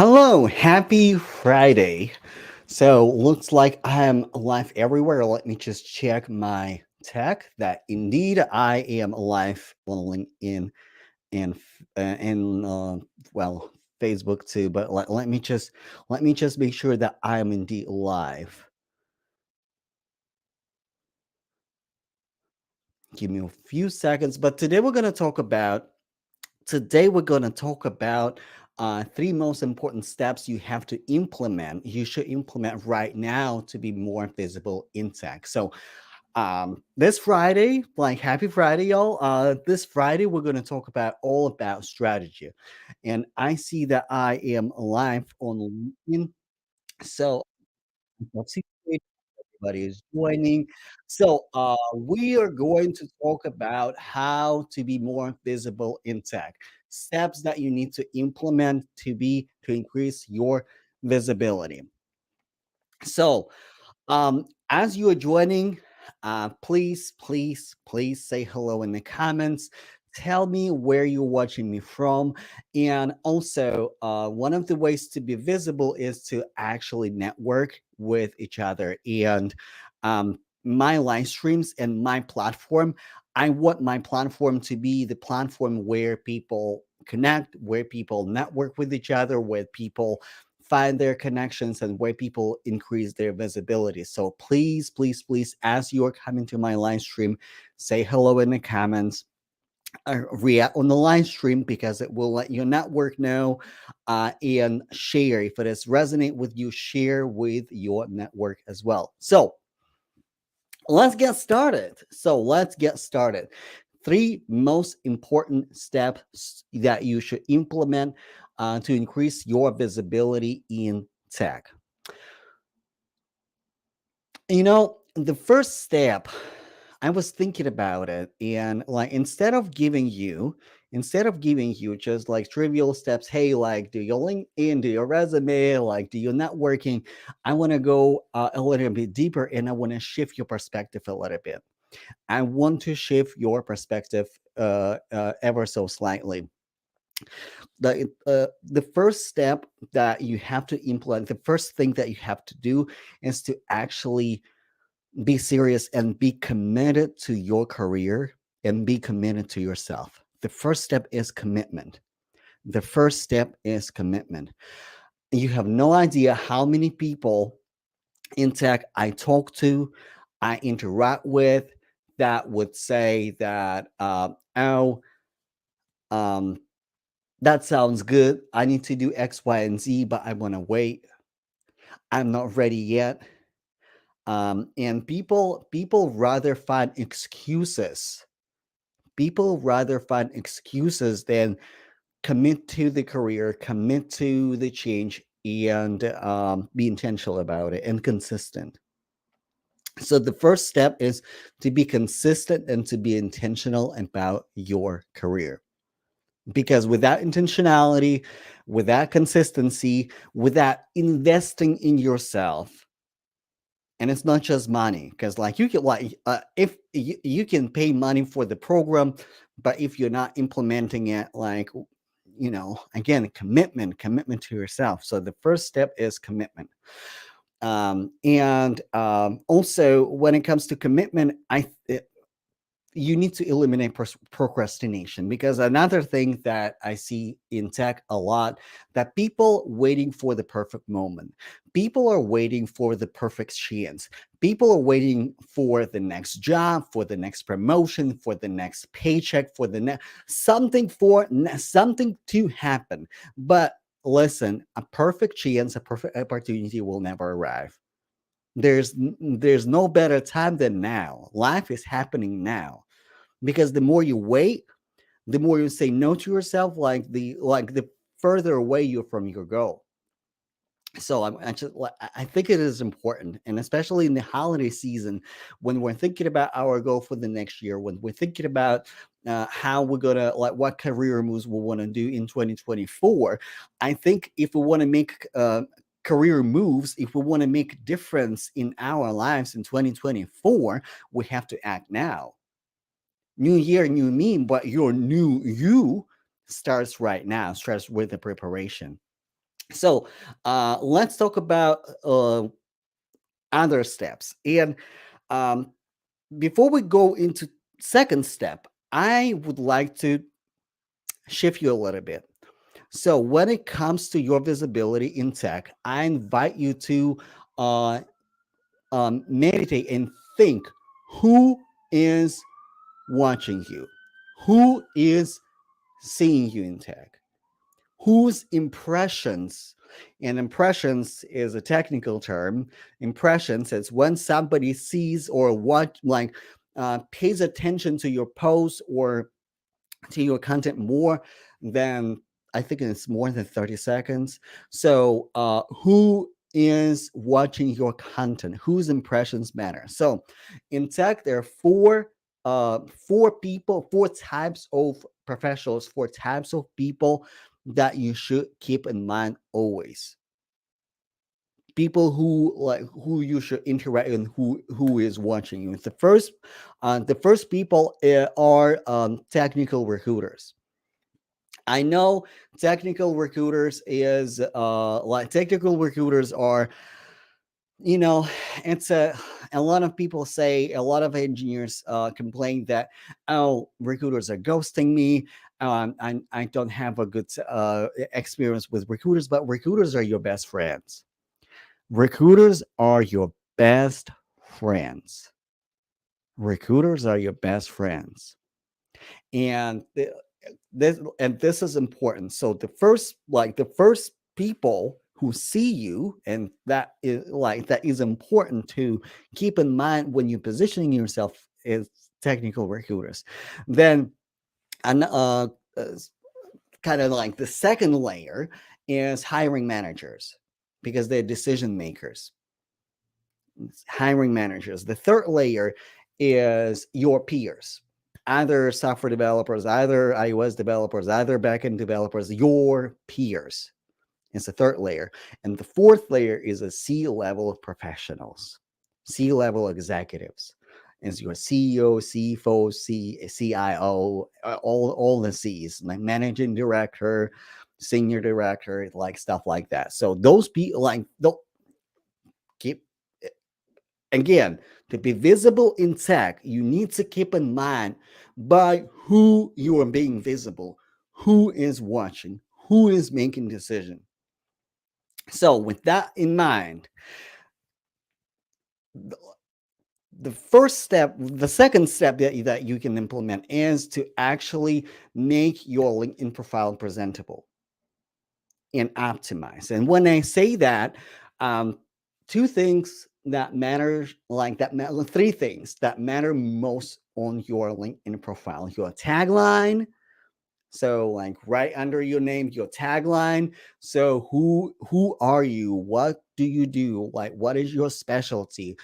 Hello, happy Friday. So looks like I am live everywhere. Let me just check my tech that indeed I am live on LinkedIn and well Facebook too. But let me just make sure that I am indeed live. Give me a few seconds. But today we're going to talk about three most important steps you have to implement. You should implement right now to be more visible in tech. So this Friday, like happy Friday, y'all. This Friday we're going to talk about all about strategy, and I see that I am live on LinkedIn. So let's see if everybody is joining. So we are going to talk about how to be more visible in tech. Steps that you need to implement to increase your visibility. So as you are joining, please say hello in the comments. Tell me where you're watching me from. And also, one of the ways to be visible is to actually network with each other. And my live streams and my platform, I want my platform to be the platform where people connect, where people network with each other, where people find their connections and where people increase their visibility. So please, as you are coming to my live stream, say hello in the comments, react on the live stream because it will let your network know, and share if it is resonate with you. Share with your network as well. So let's get started. Three most important steps that you should implement to increase your visibility in tech. The first step, I was thinking about it, and like instead of giving you just like trivial steps, hey, like do your LinkedIn, do your resume, like do your networking, I want to go a little bit deeper, and I want to shift your perspective a little bit. I want to shift your perspective ever so slightly. The first step that you have to implement, the first thing that you have to do is to actually be serious and be committed to your career and be committed to yourself. The first step is commitment. The first step is commitment. You have no idea how many people in tech I talk to, I interact with, that would say that, oh, um, that sounds good. I need to do X, Y, and Z, but I want to wait. I'm not ready yet. And people rather find excuses. People rather find excuses than commit to the career, commit to the change, and be intentional about it and consistent. So the first step is to be consistent and to be intentional about your career. Because without intentionality, without consistency, without investing in yourself, and it's not just money, because like you can like if you can pay money for the program, but if you're not implementing it, like, again, commitment to yourself. So the first step is commitment. And also when it comes to commitment, you need to eliminate procrastination, because another thing that I see in tech a lot, that people waiting for the perfect moment, people are waiting for the perfect chance, people are waiting for the next job, for the next promotion, for the next paycheck, for the next something to happen. But listen, a perfect chance, a perfect opportunity will never arrive. There's no better time than now. Life is happening now, because the more you wait, the more you say no to yourself, like the further away you're from your goal. So I think it is important, and especially in the holiday season, when we're thinking about our goal for the next year, when we're thinking about how we're gonna, like, what career moves we want to do in 2024. I think if we want to make career moves, if we want to make difference in our lives in 2024, we have to act now. New year, new me, but your new you starts right now, starts with the preparation. So let's talk about other steps. And um, before we go into second step, I would like to shift you a little bit. So when it comes to your visibility in tech, I invite you to uh, meditate and think, who is watching you, who is seeing you in tech, whose impressions, and impressions is a technical term. Impressions is when somebody sees or what, like, pays attention to your post or to your content more than, I think it's more than 30 seconds. So who is watching your content, whose impressions matter? So in tech, there are four types of professionals, four types of people that you should keep in mind always. People who, like, who you should interact and who is watching you. The first people are technical recruiters. I know technical recruiters is like technical recruiters are, you know, it's a lot of people say, a lot of engineers complain that, oh, recruiters are ghosting me. I don't have a good experience with recruiters, but recruiters are your best friends. Recruiters are your best friends. Recruiters are your best friends. And this is important. So the first people who see you, and that is important to keep in mind when you're positioning yourself as technical recruiters. Then and kind of like the second layer is hiring managers, because they're decision makers. Hiring managers. The third layer is your peers, either software developers, either iOS developers, either backend developers, your peers. It's the third layer. And the fourth layer is a C-level professionals, C-level executives. It's your CEO, CFO, CIO, all the C's, like managing director, senior director, like stuff like that. So those people, like, don't keep, again, to be visible in tech, you need to keep in mind by who you are being visible, who is watching, who is making decision. So with that in mind, the, the first step, the second step that you can implement is to actually make your LinkedIn profile presentable and optimize. And when I say that, um, two things that matter, three things that matter most on your LinkedIn profile: your tagline. So, like, right under your name, your tagline. So who are you? What do you do? Like, what is your specialty?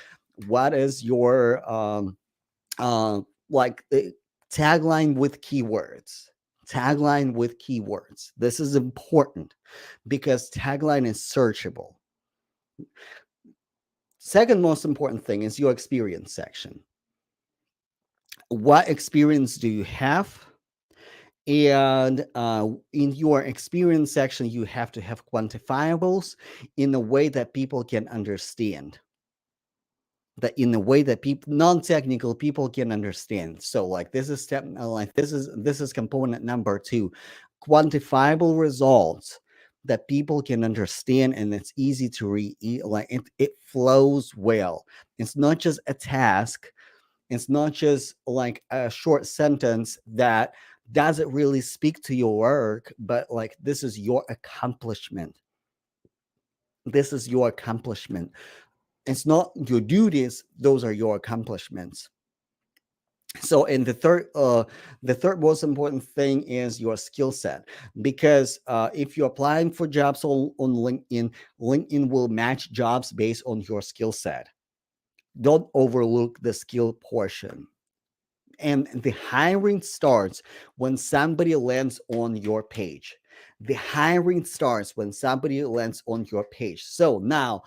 What is your uh, like tagline with keywords? Tagline with keywords. This is important because tagline is searchable. Second most important thing is your experience section. What experience do you have? And in your experience section, you have to have quantifiables in a way that people can understand. That in a way that people, non-technical people, can understand. So, like, this is this is component number 2: quantifiable results that people can understand, and it's easy to read. Like, it flows well. It's not just a task. It's not just like a short sentence that doesn't really speak to your work, but like, this is your accomplishment. This is your accomplishment. It's not your duties, those are your accomplishments. So, and the third most important thing is your skill set, because if you're applying for jobs on LinkedIn, LinkedIn will match jobs based on your skill set. Don't overlook the skill portion. And the hiring starts when somebody lands on your page. The hiring starts when somebody lands on your page. So now,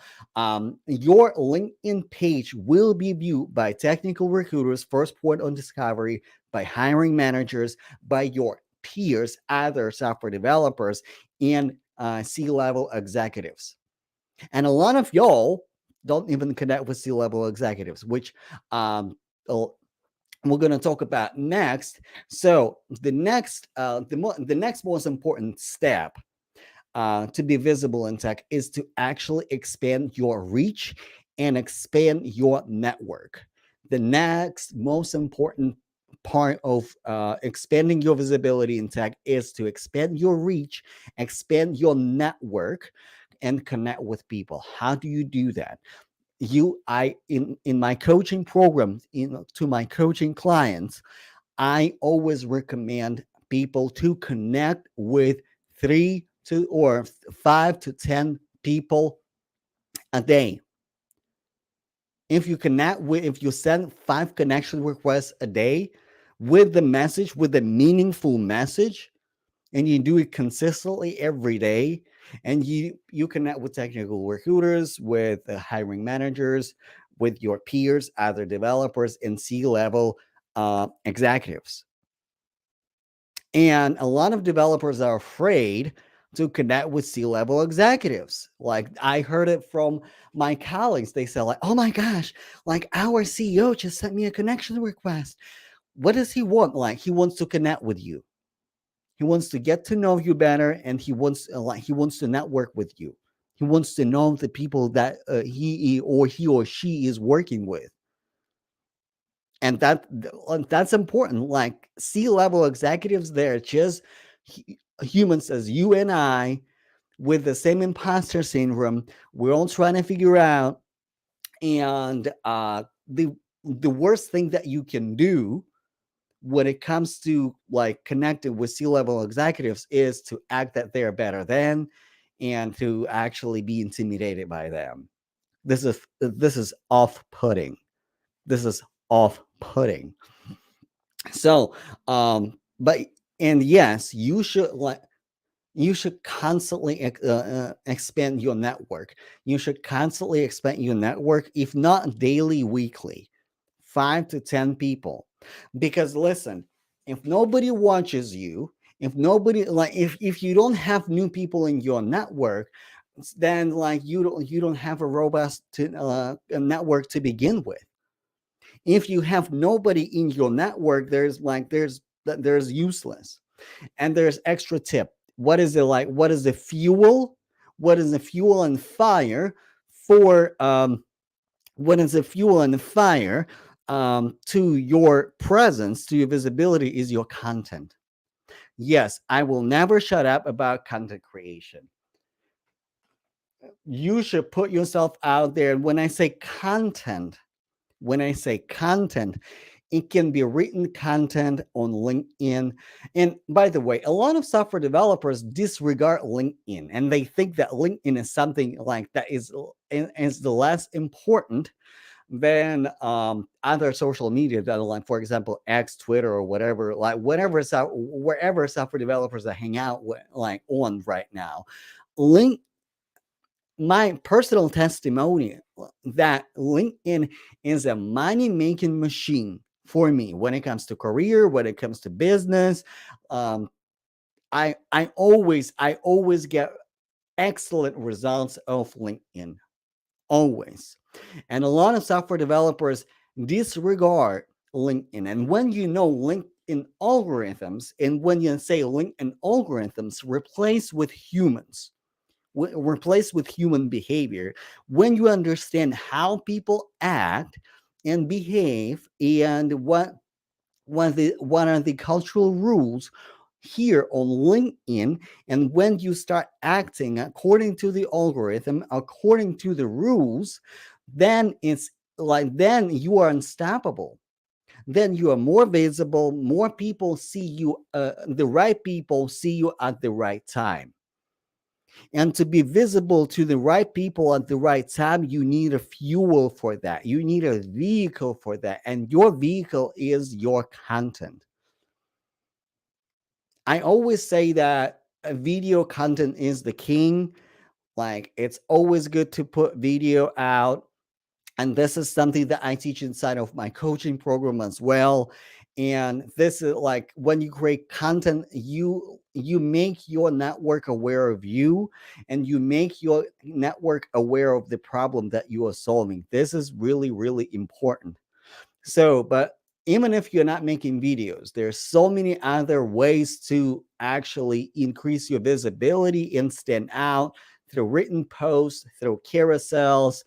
your LinkedIn page will be viewed by technical recruiters, first point on discovery, by hiring managers, by your peers, other software developers, and C-level executives. And a lot of y'all don't even connect with C-level executives, which um, we're going to talk about next. So the next most important step to be visible in tech is to actually expand your reach and expand your network. The next most important part of expanding your visibility in tech is to expand your reach, expand your network, and connect with people. How do you do that? In my coaching program, to my coaching clients, I always recommend people to connect with 5 to 10 people a day. If you send 5 connection requests a day with the meaningful message, and you do it consistently every day, and you connect with technical recruiters, with hiring managers, with your peers, other developers, and C-level executives. And a lot of developers are afraid to connect with C-level executives. Like, I heard it from my colleagues. They say, like, oh my gosh, like, our CEO just sent me a connection request. What does he want? Like, he wants to connect with you. He wants to get to know you better, and he wants to network with you. He wants to know the people that he or she is working with. And that's important. Like, C-level executives, they're just humans as you and I, with the same imposter syndrome. We're all trying to figure out. And the worst thing that you can do when it comes to like connecting with C-level executives is to act that they're better than, and to actually be intimidated by them. This is off-putting. This is off-putting. So, but and yes, you should constantly expand your network. You should constantly expand your network, if not daily, weekly, 5 to 10 people. Because listen, if nobody watches you, if you don't have new people in your network, then like you don't have a robust a network to begin with. If you have nobody in your network, there's useless. And there's extra tip. What is it like? What is the fuel? What is the fuel and fire for what is the fuel and fire to your presence, to your visibility, is your content. Yes, I will never shut up about content creation. You should put yourself out there. When I say content, it can be written content on LinkedIn. And by the way, a lot of software developers disregard LinkedIn, and they think that LinkedIn is something like that is the less important than other social media that are, like, for example, X, Twitter, or whatever, like wherever software developers that hang out with, like, on right now. Link My personal testimony that LinkedIn is a money making machine for me when it comes to career, when it comes to business. Um, I always get excellent results of LinkedIn, always. And a lot of software developers disregard LinkedIn. And when you know LinkedIn algorithms, and when you say LinkedIn algorithms replaced with human behavior, when you understand how people act and behave, and what are the cultural rules here on LinkedIn, and when you start acting according to the algorithm, according to the rules, then you are unstoppable. Then you are more visible. More people see you. The right people see you at the right time. And to be visible to the right people at the right time, you need a fuel for that. You need a vehicle for that. And your vehicle is your content. I always say that video content is the king. Like, it's always good to put video out. And this is something that I teach inside of my coaching program as well. And this is like when you create content, you make your network aware of you, and you make your network aware of the problem that you are solving. This is really, really important. So, but even if you're not making videos, there's so many other ways to actually increase your visibility and stand out through written posts, through carousels,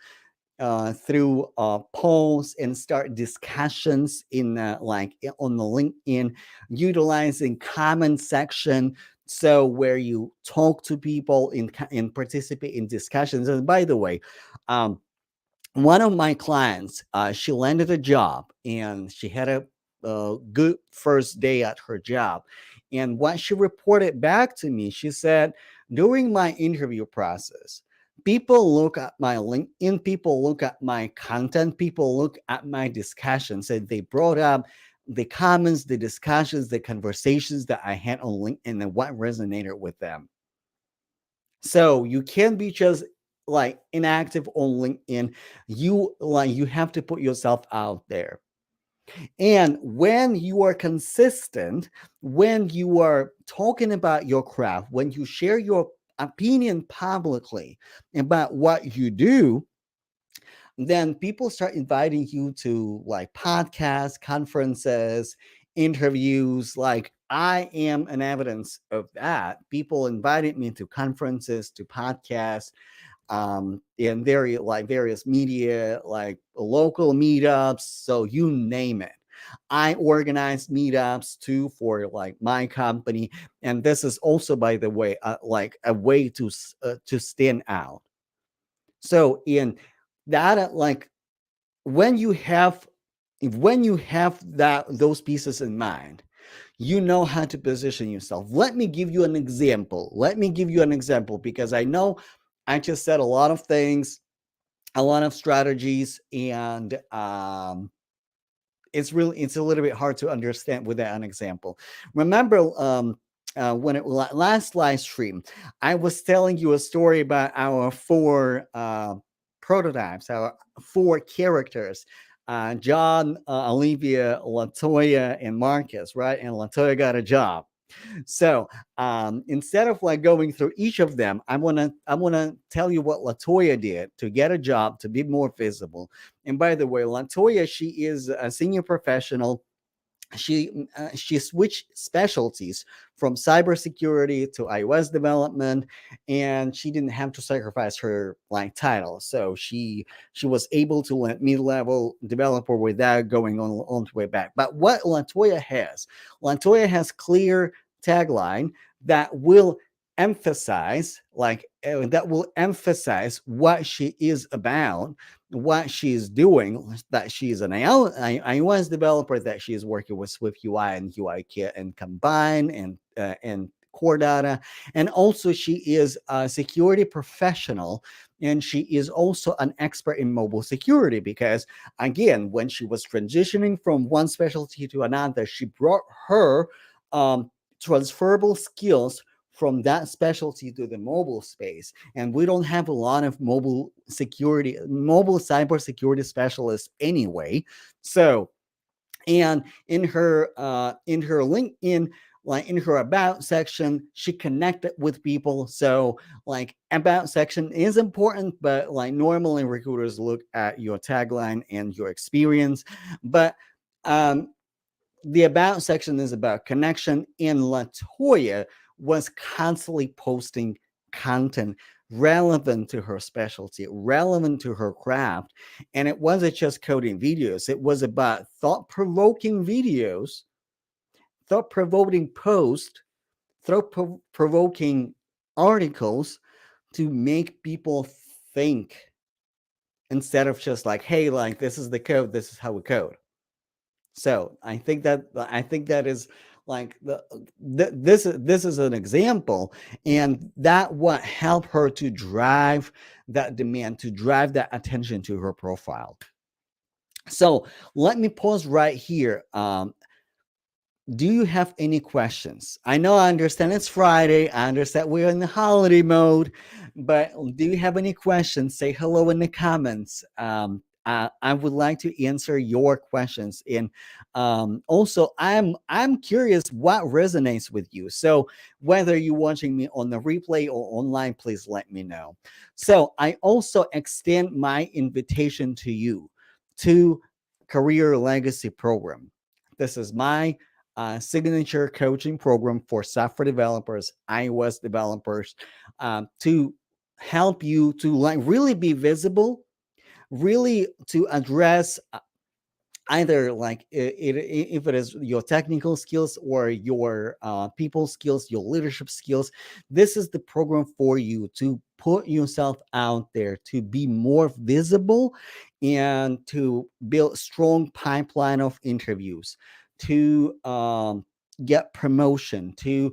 through polls, and start discussions in on the LinkedIn, utilizing comment section. So where you talk to people and participate in discussions. And by the way, um, one of my clients, she landed a job and she had a good first day at her job. And what she reported back to me, she said, during my interview process, people look at my LinkedIn, people look at my content, people look at my discussions, and they brought up the comments, the discussions, the conversations that I had on LinkedIn and what resonated with them. So you can't be just like inactive on LinkedIn. You have to put yourself out there. And when you are consistent, when you are talking about your craft, when you share your opinion publicly about what you do, then people start inviting you to like podcasts, conferences, interviews. Like I am an evidence of that. People invited me to conferences, to podcasts, in various media, like local meetups. So you name it. I organize meetups too for like my company, and this is also, by the way, like a way to stand out. So in that, like when you have that those pieces in mind, you know how to position yourself. Let me give you an example. Because I know I just said a lot of things, a lot of strategies, and it's a little bit hard to understand without an example. Remember, when it last live stream, I was telling you a story about our four prototypes, our four characters. John, Olivia, Latoya, and Marcus, right? And Latoya got a job. So instead of like going through each of them, I wanna tell you what Latoya did to get a job, to be more visible. And by the way, Latoya, she is a senior professional. She switched specialties from cybersecurity to iOS development, and she didn't have to sacrifice her like title. So she was able to let mid-level developer without going on the way back. But what Latoya has clear tagline that will emphasize what she is about, what she's doing, that she's an iOS developer, that she is working with Swift UI and UI Kit and Combine and Core Data, and also she is a security professional, and she is also an expert in mobile security because, again, when she was transitioning from one specialty to another, she brought her transferable skills from that specialty to the mobile space. And we don't have a lot of mobile cybersecurity specialists anyway. So, and in her LinkedIn, like in her about section, she connected with people. So like about section is important, but like normally recruiters look at your tagline and your experience. But um the about section is about connection, and Latoya was constantly posting content relevant to her specialty, relevant to her craft. And it wasn't just coding videos, it was about thought provoking videos, thought provoking posts, thought provoking articles to make people think, instead of just like, hey, like this is the code, this is how we code. So I think that is like this is an example, and that what helped her to drive that demand, to drive that attention to her profile. So let me pause right here. Do you have any questions? I understand it's Friday. I understand we're in the holiday mode, but do you have any questions? Say hello in the comments. I would like to answer your questions, and also I'm curious what resonates with you. So whether you're watching me on the replay or online, please let me know. So I also extend my invitation to you to Career Legacy Program. This is my signature coaching program for software developers, iOS developers, to help you to like really be visible, really to address either like if it is your technical skills or your people skills, your leadership skills. This is the program for you to put yourself out there, to be more visible, and to build strong pipeline of interviews, to get promotion, to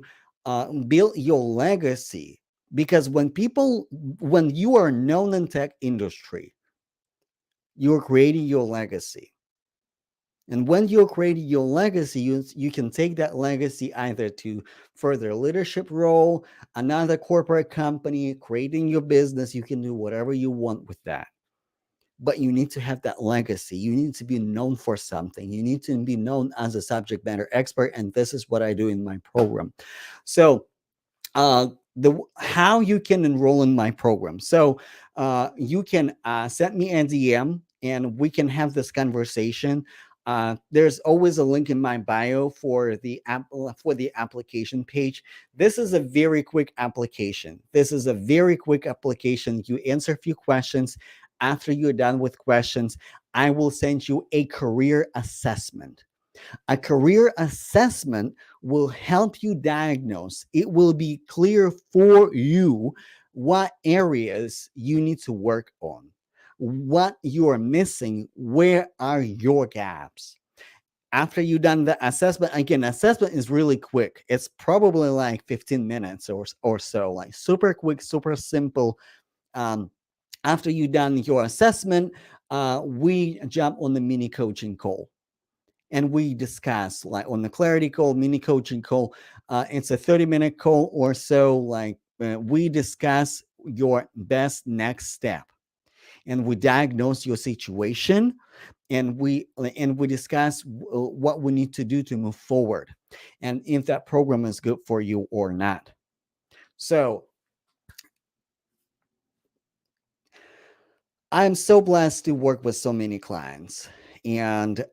build your legacy. Because when you are known in tech industry, you're creating your legacy. And when you're creating your legacy, you can take that legacy either to further leadership role, another corporate company, creating your business. You can do whatever you want with that. But you need to have that legacy. You need to be known for something. You need to be known as a subject matter expert. And this is what I do in my program. So the how you can enroll in my program. So you can send me a DM and we can have this conversation. There's always a link in my bio for the application page. This is a very quick application. This is a very quick application. You answer a few questions. After you're done with questions, I will send you a career assessment. A career assessment will help you diagnose. It will be clear for you what areas you need to work on, what you are missing, where are your gaps. After you've done the assessment, again, assessment is really quick. It's probably like 15 minutes or so, like super quick, super simple. Um, After you've done your assessment, we jump on the mini coaching call and we discuss like on the clarity call, mini coaching call. It's a 30-minute call or so. Like we discuss your best next step, and we diagnose your situation, and we discuss what we need to do to move forward, and if that program is good for you or not. So I'm so blessed to work with so many clients, and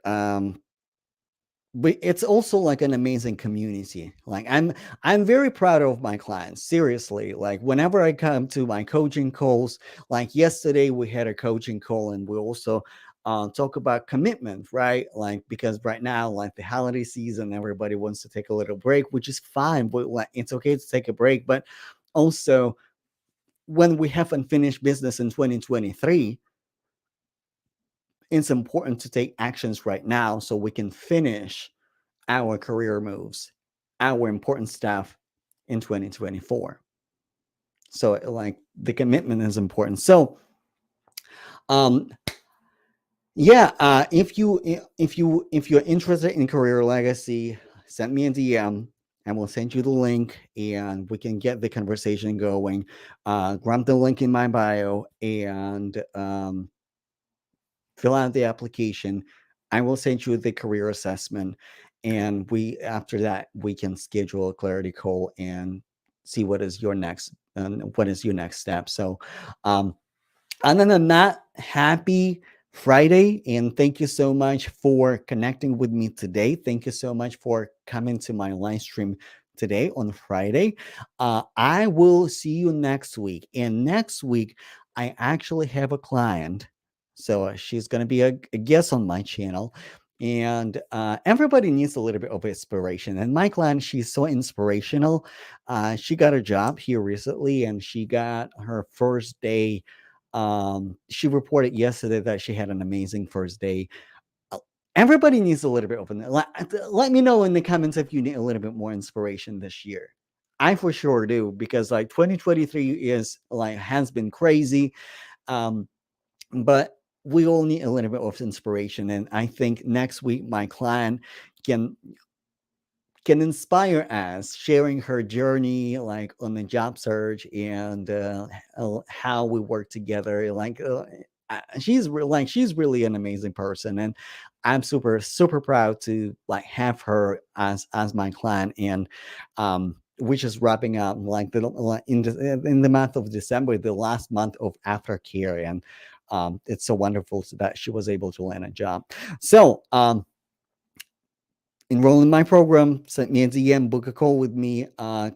but it's also like an amazing community. Like I'm very proud of my clients, seriously. Like whenever I come to my coaching calls, like yesterday we had a coaching call and we also talk about commitment, right? Like because right now, like the holiday season, everybody wants to take a little break, which is fine, but like it's okay to take a break. But also when we have unfinished business in 2023, it's important to take actions right now so we can finish our career moves, our important stuff in 2024. So like the commitment is important. So um yeah, if you're interested in career legacy, send me a DM and we'll send you the link and we can get the conversation going. Grab the link in my bio and fill out the application. I will send you the career assessment, and we after that we can schedule a clarity call and see what is your next step. So, um, other than that, happy Friday, and thank you so much for connecting with me today. Thank you so much for coming to my live stream today on Friday. I will see you next week, and next week I actually have a client, so she's going to be a guest on my channel. And everybody needs a little bit of inspiration. And my client, she's so inspirational. She got a job here recently, and she got her first day. She reported yesterday that she had an amazing first day. Uh, Everybody needs a little bit of let me know in the comments if you need a little bit more inspiration this year. I for sure do, because like 2023 is like has been crazy. Um, but we all need a little bit of inspiration. And I think next week my client can inspire us, sharing her journey like on the job search and how we work together, like she's really an amazing person, and I'm super proud to like have her as my client. And we're just wrapping up like in the month of December, the last month of aftercare, and it's so wonderful that she was able to land a job. So enroll in my program, send me a DM, book a call with me,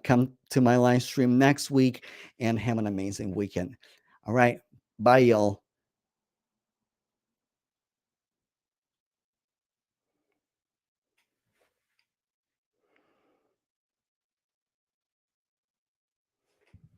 come to my live stream next week, and have an amazing weekend. All right, bye, y'all.